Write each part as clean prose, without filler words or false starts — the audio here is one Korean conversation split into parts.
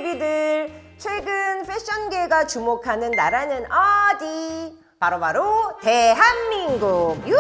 베이비들, 최근 패션계가 주목하는 나라는 어디? 바로 대한민국! 유!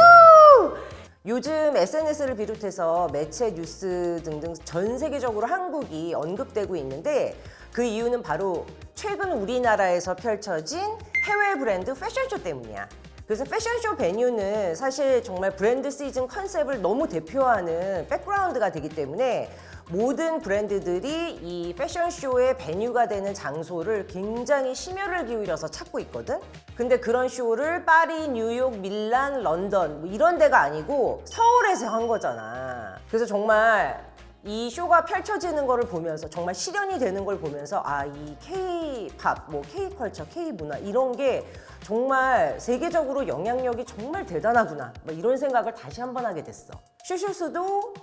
요즘 SNS를 비롯해서 매체, 뉴스 등등 전 세계적으로 한국이 언급되고 있는데 그 이유는 바로 최근 우리나라에서 펼쳐진 해외 브랜드 패션쇼 때문이야. 그래서 패션쇼 베뉴는 사실 정말 브랜드 시즌 컨셉을 너무 대표하는 백그라운드가 되기 때문에 모든 브랜드들이 이 패션쇼의 베뉴가 되는 장소를 굉장히 심혈을 기울여서 찾고 있거든? 근데 그런 쇼를 파리, 뉴욕, 밀란, 런던 뭐 이런 데가 아니고 서울에서 한 거잖아. 그래서 정말 이 쇼가 펼쳐지는 거를 보면서 정말 실현이 되는 걸 보면서 아, 이 K-팝, 뭐 K-컬처, K-문화 이런 게 정말 세계적으로 영향력이 정말 대단하구나 뭐 이런 생각을 다시 한번 하게 됐어. 슈슈스도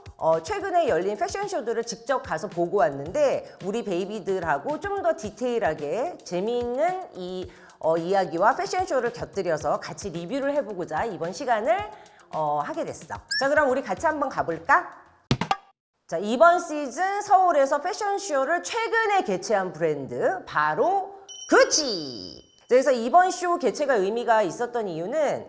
최근에 열린 패션쇼들을 직접 가서 보고 왔는데 우리 베이비들하고 좀 더 디테일하게 재미있는 이 이야기와 패션쇼를 곁들여서 같이 리뷰를 해보고자 이번 시간을 하게 됐어. 자, 그럼 우리 같이 한번 가볼까? 자, 이번 시즌 서울에서 패션쇼를 최근에 개최한 브랜드 바로 구찌! 그래서 이번 쇼 개최가 의미가 있었던 이유는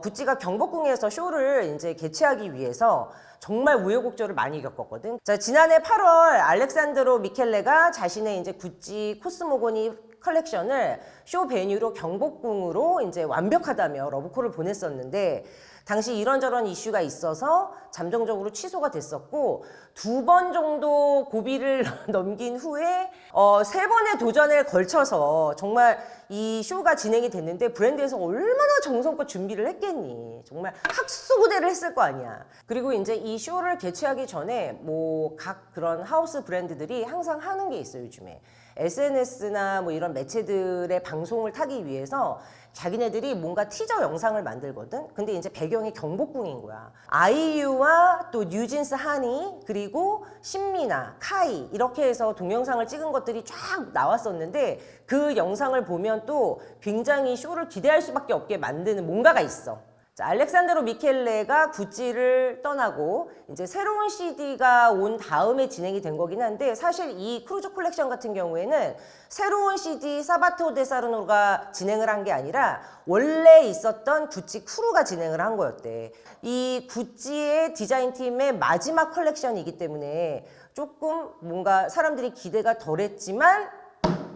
구찌가 경복궁에서 쇼를 이제 개최하기 위해서 정말 우여곡절을 많이 겪었거든. 자, 지난해 8월 알렉산드로 미켈레가 자신의 이제 구찌 코스모고니 컬렉션을 쇼 베뉴로 경복궁으로 이제 완벽하다며 러브콜을 보냈었는데 당시 이런저런 이슈가 있어서 잠정적으로 취소가 됐었고 2번 정도 고비를 넘긴 후에 3번의 도전에 걸쳐서 정말 이 쇼가 진행이 됐는데 브랜드에서 얼마나 정성껏 준비를 했겠니. 정말 학수고대를 했을 거 아니야. 그리고 이제 이 쇼를 개최하기 전에 뭐 각 그런 하우스 브랜드들이 항상 하는 게 있어요, 요즘에. SNS나 뭐 이런 매체들의 방송을 타기 위해서 자기네들이 뭔가 티저 영상을 만들거든. 근데 이제 배경이 경복궁인 거야. 아이유와 또 뉴진스 하니 그리고 신미나 카이 이렇게 해서 동영상을 찍은 것들이 쫙 나왔었는데 그 영상을 보면 또 굉장히 쇼를 기대할 수밖에 없게 만드는 뭔가가 있어. 자, 알렉산드로 미켈레가 구찌를 떠나고 이제 새로운 CD가 온 다음에 진행이 된 거긴 한데 사실 이 크루즈 콜렉션 같은 경우에는 새로운 CD 사바토 데 사르노가 진행을 한 게 아니라 원래 있었던 구찌 크루가 진행을 한 거였대. 이 구찌의 디자인팀의 마지막 컬렉션이기 때문에 조금 뭔가 사람들이 기대가 덜했지만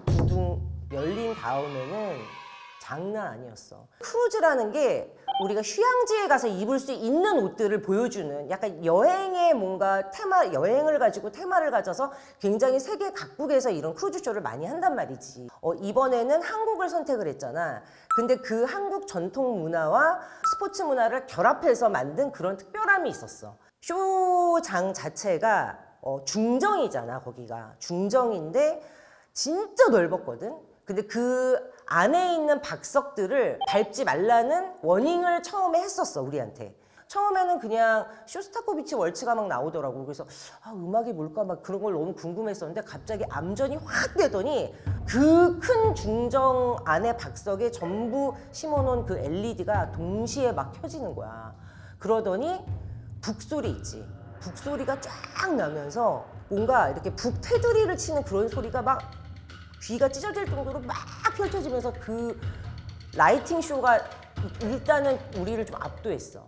두둥 열린 다음에는 장난 아니었어. 크루즈라는 게 우리가 휴양지에 가서 입을 수 있는 옷들을 보여주는 약간 여행의 뭔가 테마, 여행을 가지고 테마를 가져서 굉장히 세계 각국에서 이런 크루즈쇼를 많이 한단 말이지. 이번에는 한국을 선택을 했잖아. 근데 그 한국 전통 문화와 스포츠 문화를 결합해서 만든 그런 특별함이 있었어. 쇼장 자체가 중정이잖아, 거기가. 중정인데 진짜 넓었거든. 근데 그 안에 있는 박석들을 밟지 말라는 워닝을 처음에 했었어, 우리한테. 처음에는 그냥 쇼스타코비치 월츠가 막 나오더라고. 그래서 음악이 뭘까 막 그런 걸 너무 궁금했었는데 갑자기 암전이 확 되더니 그 큰 중정 안에 박석에 전부 심어놓은 그 LED가 동시에 막 켜지는 거야. 그러더니 북소리 있지. 북소리가 쫙 나면서 뭔가 이렇게 북테두리를 치는 그런 소리가 막 귀가 찢어질 정도로 막 펼쳐지면서 그 라이팅 쇼가 일단은 우리를 좀 압도했어.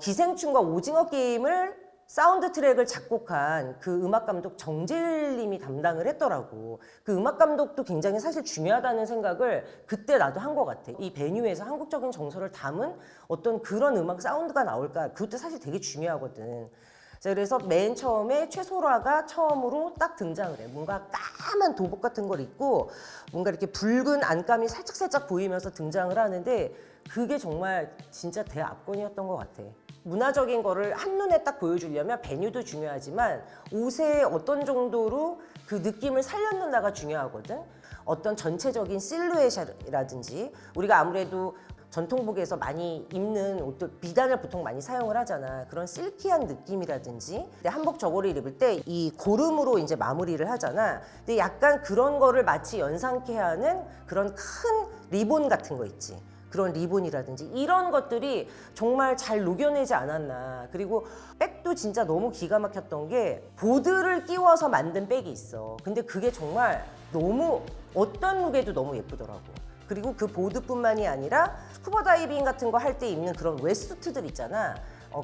기생충과 오징어 게임을 사운드 트랙을 작곡한 그 음악 감독 정재일 님이 담당을 했더라고. 그 음악 감독도 굉장히 사실 중요하다는 생각을 그때 나도 한 것 같아. 이 베뉴에서 한국적인 정서를 담은 어떤 그런 음악 사운드가 나올까? 그것도 사실 되게 중요하거든. 자, 그래서 맨 처음에 최소라가 처음으로 딱 등장을 해. 뭔가 까만 도복 같은 걸 입고 뭔가 이렇게 붉은 안감이 살짝살짝 보이면서 등장을 하는데 그게 정말 진짜 대압권이었던 것 같아. 문화적인 거를 한눈에 딱 보여주려면 베뉴도 중요하지만 옷에 어떤 정도로 그 느낌을 살렸는가가 중요하거든. 어떤 전체적인 실루엣이라든지 우리가 아무래도 전통복에서 많이 입는 옷들 비단을 보통 많이 사용을 하잖아. 그런 실키한 느낌이라든지 근데 한복 저고를 입을 때 이 고름으로 이제 마무리를 하잖아. 근데 약간 그런 거를 마치 연상케 하는 그런 큰 리본 같은 거 있지. 그런 리본이라든지 이런 것들이 정말 잘 녹여내지 않았나. 그리고 백도 진짜 너무 기가 막혔던 게 보드를 끼워서 만든 백이 있어. 근데 그게 정말 너무 어떤 룩에도 너무 예쁘더라고. 그리고 그 보드뿐만이 아니라 스쿠버 다이빙 같은 거 할 때 입는 그런 웨스트들 있잖아.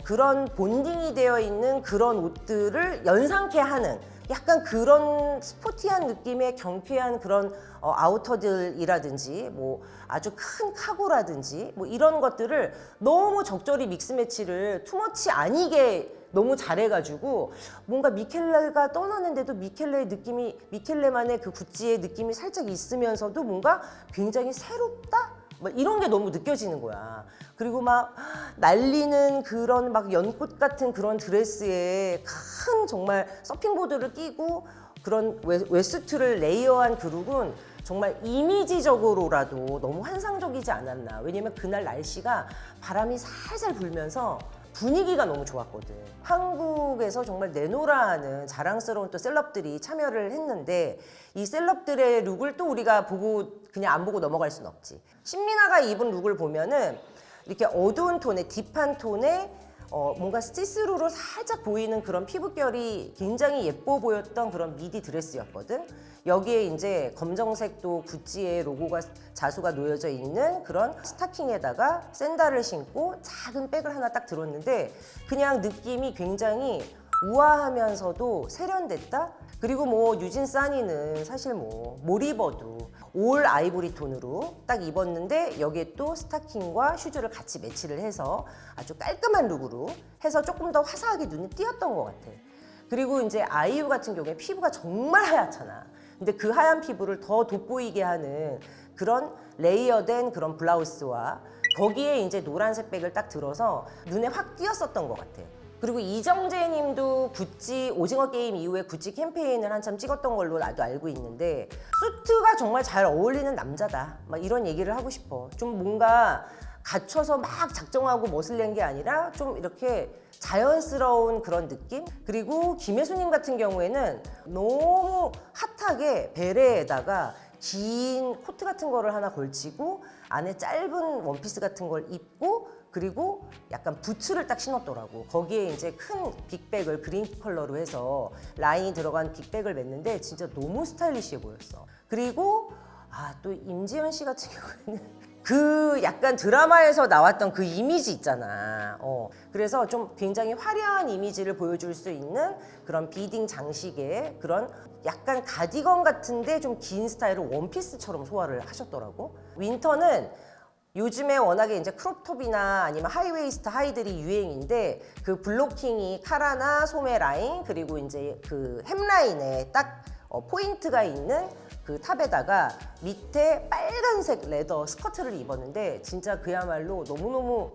그런 본딩이 되어 있는 그런 옷들을 연상케 하는 약간 그런 스포티한 느낌의 경쾌한 그런 아우터들이라든지 뭐 아주 큰 카고라든지 뭐 이런 것들을 너무 적절히 믹스 매치를 투머치 아니게 너무 잘해가지고 뭔가 미켈레가 떠나는데도 미켈레의 느낌이 미켈레만의 그 구찌의 느낌이 살짝 있으면서도 뭔가 굉장히 새롭다? 막 이런 게 너무 느껴지는 거야. 그리고 막 날리는 그런 막 연꽃 같은 그런 드레스에 큰 정말 서핑보드를 끼고 그런 웨스트를 레이어한 그 룩은 정말 이미지적으로라도 너무 환상적이지 않았나. 왜냐면 그날 날씨가 바람이 살살 불면서 분위기가 너무 좋았거든. 한국에서 정말 내노라 하는 자랑스러운 또 셀럽들이 참여를 했는데 이 셀럽들의 룩을 또 우리가 보고 그냥 안 보고 넘어갈 순 없지. 신민아가 입은 룩을 보면은 이렇게 어두운 톤의 딥한 톤의 뭔가 시스루로 살짝 보이는 그런 피부결이 굉장히 예뻐 보였던 그런 미디 드레스였거든. 여기에 이제 검정색 또 구찌의 로고가 자수가 놓여져 있는 그런 스타킹에다가 샌들을 신고 작은 백을 하나 딱 들었는데 그냥 느낌이 굉장히 우아하면서도 세련됐다? 그리고 뭐 유진 사니는 사실 뭘 입어도 올 아이보리 톤으로 딱 입었는데 여기에 또 스타킹과 슈즈를 같이 매치를 해서 아주 깔끔한 룩으로 해서 조금 더 화사하게 눈이 띄었던 것 같아. 그리고 이제 아이유 같은 경우에 피부가 정말 하얗잖아. 근데 그 하얀 피부를 더 돋보이게 하는 그런 레이어된 그런 블라우스와 거기에 이제 노란색 백을 딱 들어서 눈에 확 띄었었던 것 같아. 그리고 이정재 님도 구찌 오징어 게임 이후에 구찌 캠페인을 한참 찍었던 걸로 나도 알고 있는데 수트가 정말 잘 어울리는 남자다. 막 이런 얘기를 하고 싶어. 좀 뭔가 갖춰서 막 작정하고 멋을 낸 게 아니라 좀 이렇게 자연스러운 그런 느낌? 그리고 김혜수님 같은 경우에는 너무 핫하게 베레에다가 긴 코트 같은 거를 하나 걸치고 안에 짧은 원피스 같은 걸 입고 그리고 약간 부츠를 딱 신었더라고. 거기에 이제 큰 빅백을 그린 컬러로 해서 라인이 들어간 빅백을 맸는데 진짜 너무 스타일리시해 보였어. 그리고 또 임지연 씨 같은 경우에는 그 약간 드라마에서 나왔던 그 이미지 있잖아. 그래서 좀 굉장히 화려한 이미지를 보여줄 수 있는 그런 비딩 장식의 그런 약간 가디건 같은데 좀 긴 스타일을 원피스처럼 소화를 하셨더라고. 윈터는 요즘에 워낙에 이제 크롭톱이나 아니면 하이웨이스트 하이들이 유행인데 그 블로킹이 카라나 소매 라인 그리고 이제 그 햄라인에 딱 포인트가 있는 그 탑에다가 밑에 빨간색 레더 스커트를 입었는데 진짜 그야말로 너무너무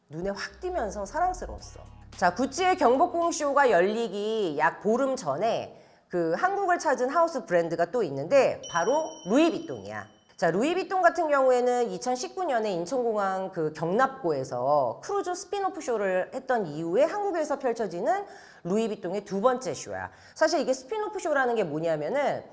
눈에 확 띄면서 사랑스러웠어. 자, 구찌의 경복궁 쇼가 열리기 약 보름 전에 그 한국을 찾은 하우스 브랜드가 또 있는데 바로 루이비통이야. 자, 루이비통 같은 경우에는 2019년에 인천공항 그 경납고에서 크루즈 스피노프 쇼를 했던 이후에 한국에서 펼쳐지는 루이비통의 두 번째 쇼야. 사실 이게 스피노프 쇼라는 게 뭐냐면은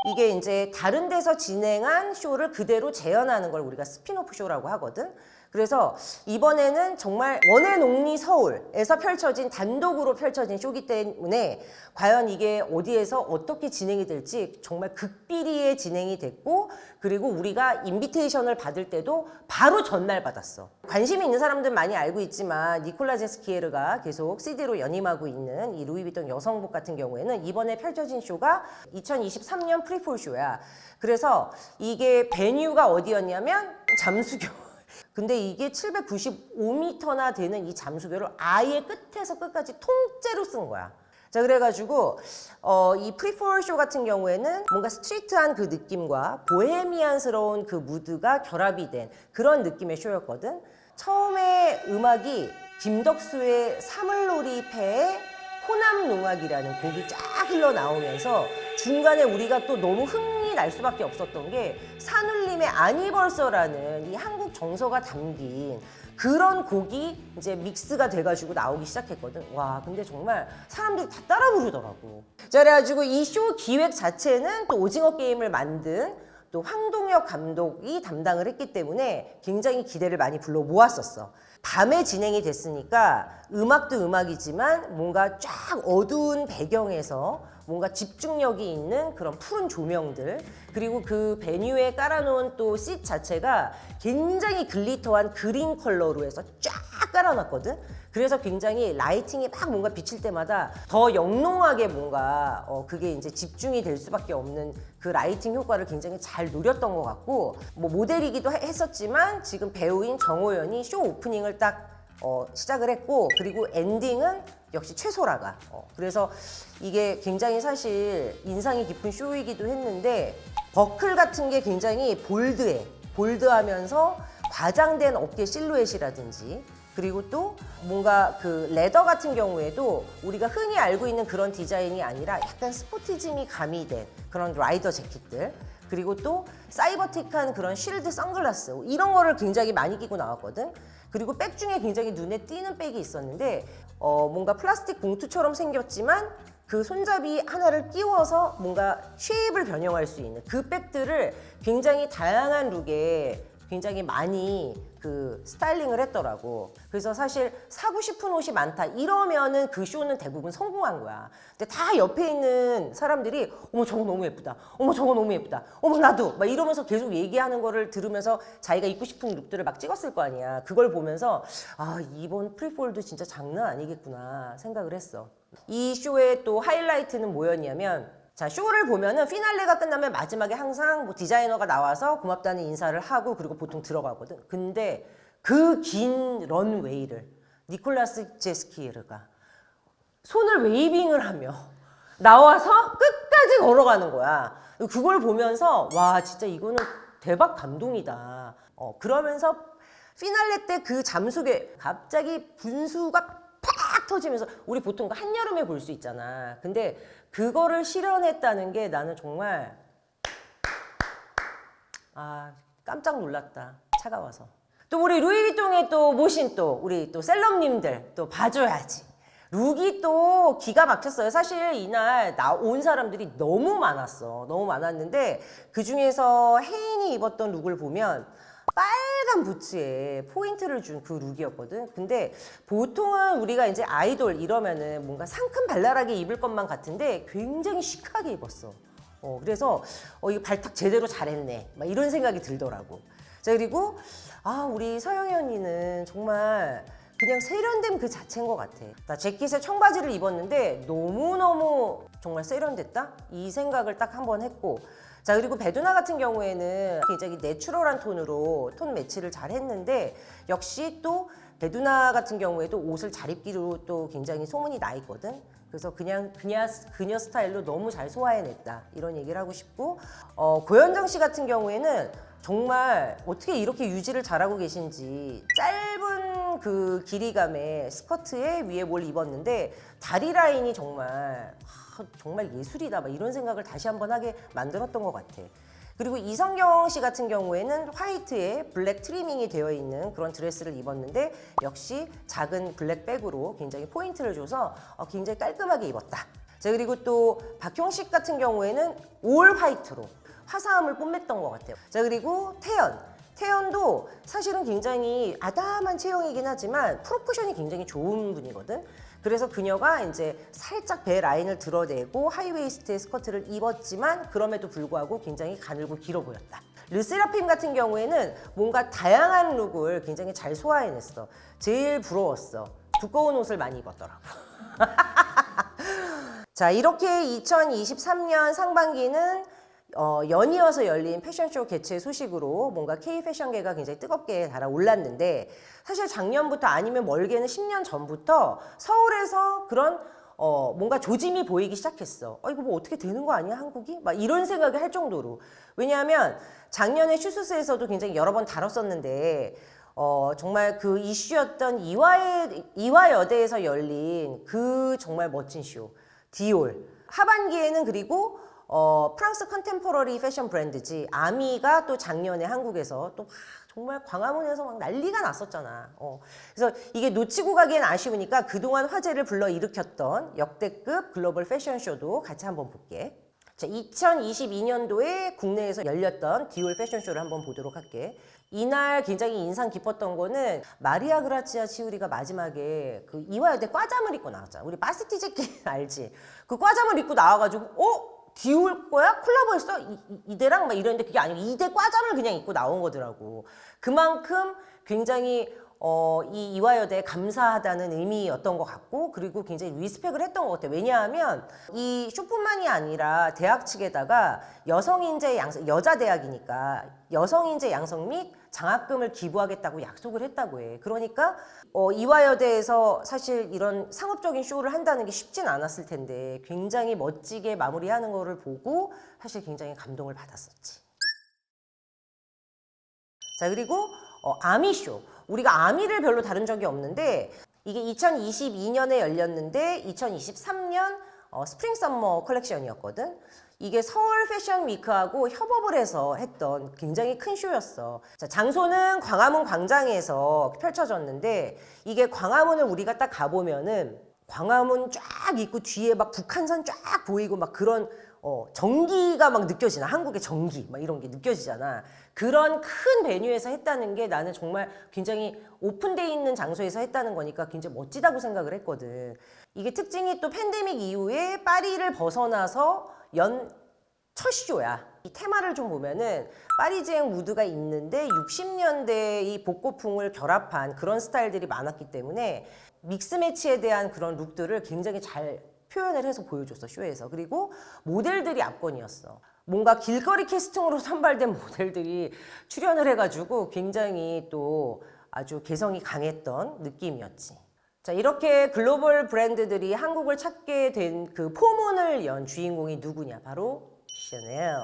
이게 이제 다른 데서 진행한 쇼를 그대로 재현하는 걸 우리가 스피노프 쇼라고 하거든. 그래서 이번에는 정말 원앤온리 서울에서 펼쳐진 단독으로 펼쳐진 쇼기 때문에 과연 이게 어디에서 어떻게 진행이 될지 정말 극비리에 진행이 됐고 그리고 우리가 인비테이션을 받을 때도 바로 전날 받았어. 관심이 있는 사람들 많이 알고 있지만 니콜라 제스키에르가 계속 CD로 연임하고 있는 이 루이비통 여성복 같은 경우에는 이번에 펼쳐진 쇼가 2023년 프리폴 쇼야. 그래서 이게 베뉴가 어디였냐면 잠수교. 근데 이게 795m나 되는 이 잠수교를 아예 끝에서 끝까지 통째로 쓴 거야. 자, 그래가지고 이 프리폴 쇼 같은 경우에는 뭔가 스트리트한 그 느낌과 보헤미안스러운 그 무드가 결합이 된 그런 느낌의 쇼였거든. 처음에 음악이 김덕수의 사물놀이패의 호남농악이라는 곡이 쫙 흘러나오면서 중간에 우리가 또 너무 흥이 날 수밖에 없었던 게 산울림의 아니벌써라는 이 한국 정서가 담긴 그런 곡이 이제 믹스가 돼가지고 나오기 시작했거든. 와, 근데 정말 사람들이 다 따라 부르더라고. 자, 그래가지고 이 쇼 기획 자체는 또 오징어 게임을 만든 또 황동혁 감독이 담당을 했기 때문에 굉장히 기대를 많이 불러 모았었어. 밤에 진행이 됐으니까 음악도 음악이지만 뭔가 쫙 어두운 배경에서 뭔가 집중력이 있는 그런 푸른 조명들, 그리고 그 베뉴에 깔아놓은 또 씰 자체가 굉장히 글리터한 그린 컬러로 해서 쫙 깔아놨거든. 그래서 굉장히 라이팅이 막 뭔가 비칠 때마다 더 영롱하게 뭔가 그게 이제 집중이 될 수밖에 없는 그 라이팅 효과를 굉장히 잘 노렸던 것 같고, 뭐 모델이기도 했었지만 지금 배우인 정호연이 쇼 오프닝을 딱 시작을 했고, 그리고 엔딩은 역시 최소라가 그래서 이게 굉장히 사실 인상이 깊은 쇼이기도 했는데, 버클 같은 게 굉장히 볼드하면서 과장된 어깨 실루엣이라든지, 그리고 또 뭔가 그 레더 같은 경우에도 우리가 흔히 알고 있는 그런 디자인이 아니라 약간 스포티즘이 가미된 그런 라이더 재킷들, 그리고 또 사이버틱한 그런 쉴드 선글라스, 이런 거를 굉장히 많이 끼고 나왔거든. 그리고 백 중에 굉장히 눈에 띄는 백이 있었는데 뭔가 플라스틱 봉투처럼 생겼지만 그 손잡이 하나를 끼워서 뭔가 쉐입을 변형할 수 있는 그 백들을 굉장히 다양한 룩에 굉장히 많이 그 스타일링을 했더라고. 그래서 사실 사고 싶은 옷이 많다 이러면은 그 쇼는 대부분 성공한 거야. 근데 다 옆에 있는 사람들이 어머 저거 너무 예쁘다, 어머 저거 너무 예쁘다, 어머 나도 막 이러면서 계속 얘기하는 거를 들으면서 자기가 입고 싶은 룩들을 막 찍었을 거 아니야. 그걸 보면서 아, 이번 프리폴도 진짜 장난 아니겠구나 생각을 했어. 이 쇼의 또 하이라이트는 뭐였냐면, 자, 쇼를 보면은 피날레가 끝나면 마지막에 항상 뭐 디자이너가 나와서 고맙다는 인사를 하고 그리고 보통 들어가거든. 근데 그 긴 런웨이를 니콜라스 제스키에르가 손을 웨이빙을 하며 나와서 끝까지 걸어가는 거야. 그걸 보면서 와, 진짜 이거는 대박 감동이다. 그러면서 피날레 때 그 잠수계 갑자기 분수가 팍 터지면서, 우리 보통 한여름에 볼 수 있잖아. 근데 그거를 실현했다는 게 나는 정말 깜짝 놀랐다. 차가워서. 또 우리 루이비통의 또 모신 또 우리 또 셀럽님들 또 봐줘야지. 룩이 또 기가 막혔어요. 사실 이날 온 사람들이 너무 많았어. 너무 많았는데 그 중에서 혜인이 입었던 룩을 보면 빨간 부츠에 포인트를 준 그 룩이었거든. 근데 보통은 우리가 이제 아이돌 이러면은 뭔가 상큼 발랄하게 입을 것만 같은데 굉장히 시크하게 입었어. 그래서 이거 발탁 제대로 잘했네, 막 이런 생각이 들더라고. 자, 그리고 우리 서영이 언니는 정말 그냥 세련됨 그 자체인 것 같아. 나 재킷에 청바지를 입었는데 너무너무 정말 세련됐다? 이 생각을 딱 한번 했고, 자, 그리고 베두나 같은 경우에는 굉장히 내추럴한 톤으로 톤 매치를 잘 했는데, 역시 또 베두나 같은 경우에도 옷을 잘 입기로 또 굉장히 소문이 나 있거든. 그래서 그녀 스타일로 너무 잘 소화해냈다, 이런 얘기를 하고 싶고, 고현정 씨 같은 경우에는 정말 어떻게 이렇게 유지를 잘하고 계신지, 짧은 그 길이감의 스커트에 위에 뭘 입었는데 다리 라인이 정말 예술이다, 막 이런 생각을 다시 한번 하게 만들었던 것 같아. 그리고 이성경 씨 같은 경우에는 화이트에 블랙 트리밍이 되어 있는 그런 드레스를 입었는데, 역시 작은 블랙 백으로 굉장히 포인트를 줘서 굉장히 깔끔하게 입었다. 자, 그리고 또 박형식 같은 경우에는 올 화이트로 화사함을 뽐냈던 것 같아요. 자, 그리고 태연도 사실은 굉장히 아담한 체형이긴 하지만 프로포션이 굉장히 좋은 분이거든. 그래서 그녀가 이제 살짝 배 라인을 드러내고 하이웨이스트의 스커트를 입었지만 그럼에도 불구하고 굉장히 가늘고 길어 보였다. 르세라핌 같은 경우에는 뭔가 다양한 룩을 굉장히 잘 소화해냈어. 제일 부러웠어. 두꺼운 옷을 많이 입었더라고. 자, 이렇게 2023년 상반기는 연이어서 열린 패션쇼 개최 소식으로 뭔가 K-패션계가 굉장히 뜨겁게 달아올랐는데, 사실 작년부터 아니면 멀게는 10년 전부터 서울에서 그런 뭔가 조짐이 보이기 시작했어. 이거 뭐 어떻게 되는 거 아니야, 한국이? 막 이런 생각을 할 정도로. 왜냐하면 작년에 슈스에서도 굉장히 여러 번 다뤘었는데, 정말 그 이슈였던 이화여대에서 열린 그 정말 멋진 쇼, 디올. 하반기에는 그리고 프랑스 컨템포러리 패션 브랜드지 아미가 또 작년에 한국에서 또 정말 광화문에서 막 난리가 났었잖아. 그래서 이게 놓치고 가기엔 아쉬우니까 그동안 화제를 불러일으켰던 역대급 글로벌 패션쇼도 같이 한번 볼게. 자, 2022년도에 국내에서 열렸던 디올 패션쇼를 한번 보도록 할게. 이날 굉장히 인상 깊었던 거는 마리아 그라치아 치우리가 마지막에 그 이화여대 과잠을 입고 나왔잖아. 우리 바스티 재킷 알지? 그 과잠을 입고 나와가지고 디올 거야? 콜라보했어? 이대랑 막 이랬는데 그게 아니고 이대 과잠을 그냥 입고 나온 거더라고. 그만큼 굉장히 이 이화여대에 감사하다는 의미였던 것 같고, 그리고 굉장히 리스펙을 했던 것 같아요. 왜냐하면 이 쇼뿐만이 아니라 대학 측에다가 여성인재 양성, 여자 대학이니까 여성인재 양성 및 장학금을 기부하겠다고 약속을 했다고 해. 그러니까 이화여대에서 사실 이런 상업적인 쇼를 한다는 게 쉽진 않았을 텐데 굉장히 멋지게 마무리하는 거를 보고 사실 굉장히 감동을 받았었지. 자, 그리고 아미쇼. 우리가 아미를 별로 다룬 적이 없는데 이게 2022년에 열렸는데 2023년 스프링 썸머 컬렉션이었거든. 이게 서울 패션 위크하고 협업을 해서 했던 굉장히 큰 쇼였어. 자, 장소는 광화문 광장에서 펼쳐졌는데 이게 광화문을 우리가 딱 가보면은 광화문 쫙 있고 뒤에 막 북한산 쫙 보이고 막 그런 전기가 막 느껴지나? 한국의 전기 막 이런 게 느껴지잖아. 그런 큰 베뉴에서 했다는 게 나는 정말 굉장히 오픈돼 있는 장소에서 했다는 거니까 굉장히 멋지다고 생각을 했거든. 이게 특징이 또 팬데믹 이후에 파리를 벗어나서 첫 쇼야. 이 테마를 좀 보면은 파리지앵 무드가 있는데 60년대 이 복고풍을 결합한 그런 스타일들이 많았기 때문에 믹스매치에 대한 그런 룩들을 굉장히 잘 표현을 해서 보여줬어, 쇼에서. 그리고 모델들이 압권이었어. 뭔가 길거리 캐스팅으로 선발된 모델들이 출연을 해가지고 굉장히 또 아주 개성이 강했던 느낌이었지. 자, 이렇게 글로벌 브랜드들이 한국을 찾게 된 그 포문을 연 주인공이 누구냐? 바로 샤넬.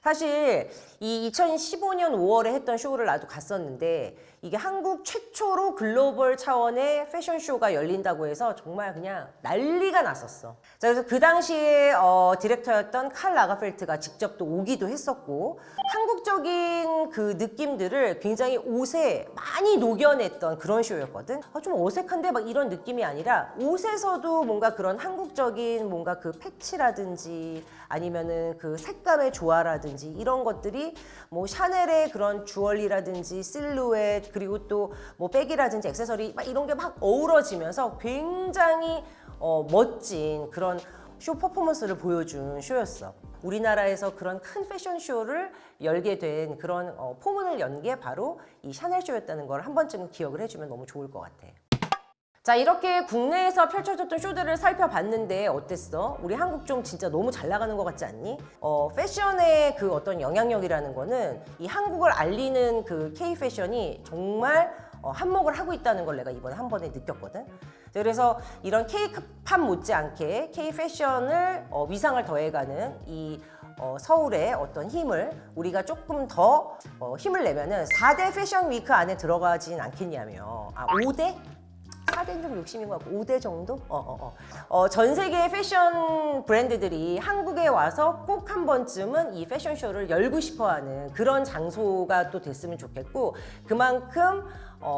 사실 이 2015년 5월에 했던 쇼를 나도 갔었는데 이게 한국 최초로 글로벌 차원의 패션쇼가 열린다고 해서 정말 그냥 난리가 났었어. 자, 그래서 그 당시에 디렉터였던 칼 라가펠트가 직접 또 오기도 했었고 한국적인 그 느낌들을 굉장히 옷에 많이 녹여냈던 그런 쇼였거든. 좀 어색한데 막 이런 느낌이 아니라 옷에서도 뭔가 그런 한국적인 뭔가 그 패치라든지 아니면은 그 색감의 조화라든지 이런 것들이 뭐 샤넬의 그런 주얼리라든지 실루엣 그리고 또 뭐 백이라든지 액세서리 막 이런 게 막 어우러지면서 굉장히 멋진 그런 쇼 퍼포먼스를 보여준 쇼였어. 우리나라에서 그런 큰 패션쇼를 열게 된 그런 포문을 연 게 바로 이 샤넬 쇼였다는 걸 한 번쯤은 기억을 해주면 너무 좋을 것 같아. 자, 이렇게 국내에서 펼쳐졌던 쇼들을 살펴봤는데 어땠어? 우리 한국 좀 진짜 너무 잘 나가는 것 같지 않니? 패션의 그 어떤 영향력이라는 거는 이 한국을 알리는 그 K 패션이 정말 한몫을 하고 있다는 걸 내가 이번에 한 번에 느꼈거든. 그래서 이런 K팝 못지않게 K 패션을 위상을 더해가는 이 서울의 어떤 힘을 우리가 조금 더 힘을 내면은 4대 패션 위크 안에 들어가진 않겠냐며. 5대? 4대는 좀 욕심인 것 같고 5대 정도? 전 세계의 패션 브랜드들이 한국에 와서 꼭 한 번쯤은 이 패션쇼를 열고 싶어하는 그런 장소가 또 됐으면 좋겠고 그만큼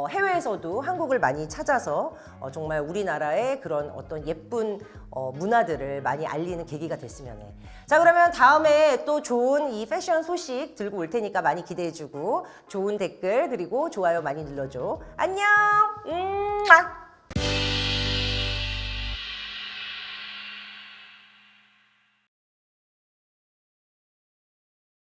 해외에서도 한국을 많이 찾아서 정말 우리나라의 그런 어떤 예쁜 문화들을 많이 알리는 계기가 됐으면 해. 자, 그러면 다음에 또 좋은 이 패션 소식 들고 올 테니까 많이 기대해주고 좋은 댓글 그리고 좋아요 많이 눌러줘. 안녕!